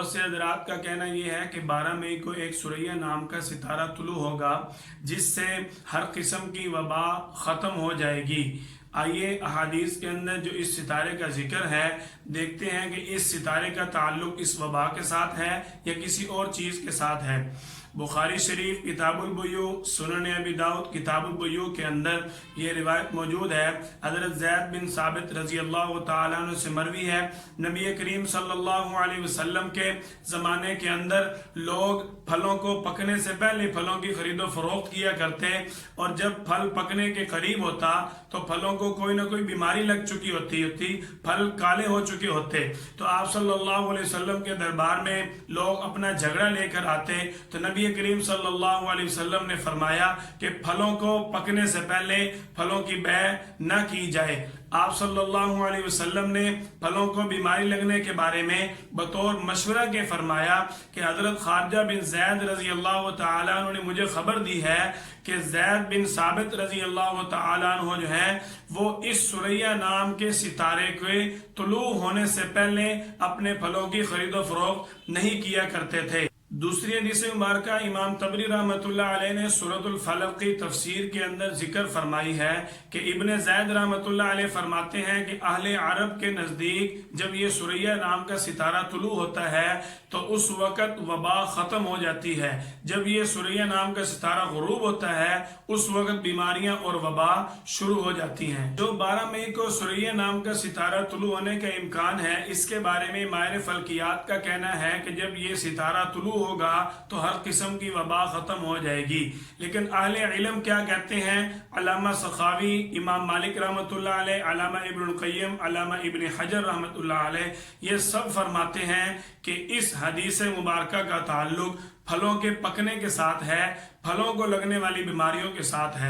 بہت سے حضرات کا کہنا یہ ہے کہ 12 مئی کو ایک سریا نام کا ستارہ طلوع ہوگا جس سے ہر قسم کی وبا ختم ہو جائے گی۔ آئیے احادیث کے اندر جو اس ستارے کا ذکر ہے دیکھتے ہیں کہ اس ستارے کا تعلق اس وبا کے ساتھ ہے یا کسی اور چیز کے ساتھ ہے۔ بخاری شریف کتاب البیوع، سنن ابی داؤد کتاب البیوع کے اندر یہ روایت موجود ہے۔ حضرت زید بن ثابت رضی اللہ تعالیٰ عنہ سے مروی ہے، نبی کریم صلی اللہ علیہ وسلم کے زمانے کے اندر لوگ پھلوں کو پکنے سے پہلے پھلوں کی خرید و فروخت کیا کرتے، اور جب پھل پکنے کے قریب ہوتا تو پھلوں کو کوئی نہ کوئی بیماری لگ چکی ہوتی پھل کالے ہو چکے ہوتے، تو آپ صلی اللہ علیہ وسلم کے دربار میں لوگ اپنا جھگڑا لے کر آتے، تو نبی کریم صلی اللہ علیہ وسلم نے فرمایا کہ پھلوں کو پکنے سے پہلے پھلوں کی بیع نہ کی جائے۔ آپ صلی اللہ علیہ وسلم نے پھلوں کو بیماری لگنے کے بارے میں بطور مشورہ کے فرمایا کہ حضرت خارجہ بن زید رضی اللہ تعالیٰ عنہ نے مجھے خبر دی ہے کہ زید بن ثابت رضی اللہ تعالیٰ عنہ جو ہے وہ اس سریا نام کے ستارے کے طلوع ہونے سے پہلے اپنے پھلوں کی خرید و فروخت نہیں کیا کرتے تھے۔ دوسری حدیث مبارکہ امام طبری رحمۃ اللہ علیہ نے سورۃ الفلق کی تفسیر کے اندر ذکر فرمائی ہے کہ ابن زید رحمۃ اللہ علیہ فرماتے ہیں کہ اہل عرب کے نزدیک جب یہ سریا نام کا ستارہ طلوع ہوتا ہے تو اس وقت وبا ختم ہو جاتی ہے، جب یہ سریا نام کا ستارہ غروب ہوتا ہے اس وقت بیماریاں اور وبا شروع ہو جاتی ہیں۔ جو 12 مئی کو سریا نام کا ستارہ طلوع ہونے کا امکان ہے، اس کے بارے میں ماہر فلکیات کا کہنا ہے کہ جب یہ ستارہ طلوع ہوگا تو ہر قسم کی وبا ختم ہو جائے گی، لیکن اہل علم کیا کہتے ہیں؟ علامہ سخاوی، امام مالک رحمۃ اللہ علیہ، علامہ ابن القیم، علامہ ابن حجر رحمۃ اللہ علیہ، یہ سب فرماتے ہیں کہ اس حدیث مبارکہ کا تعلق پھلوں کے پکنے کے ساتھ ہے، پھلوں کو لگنے والی بیماریوں کے ساتھ ہے۔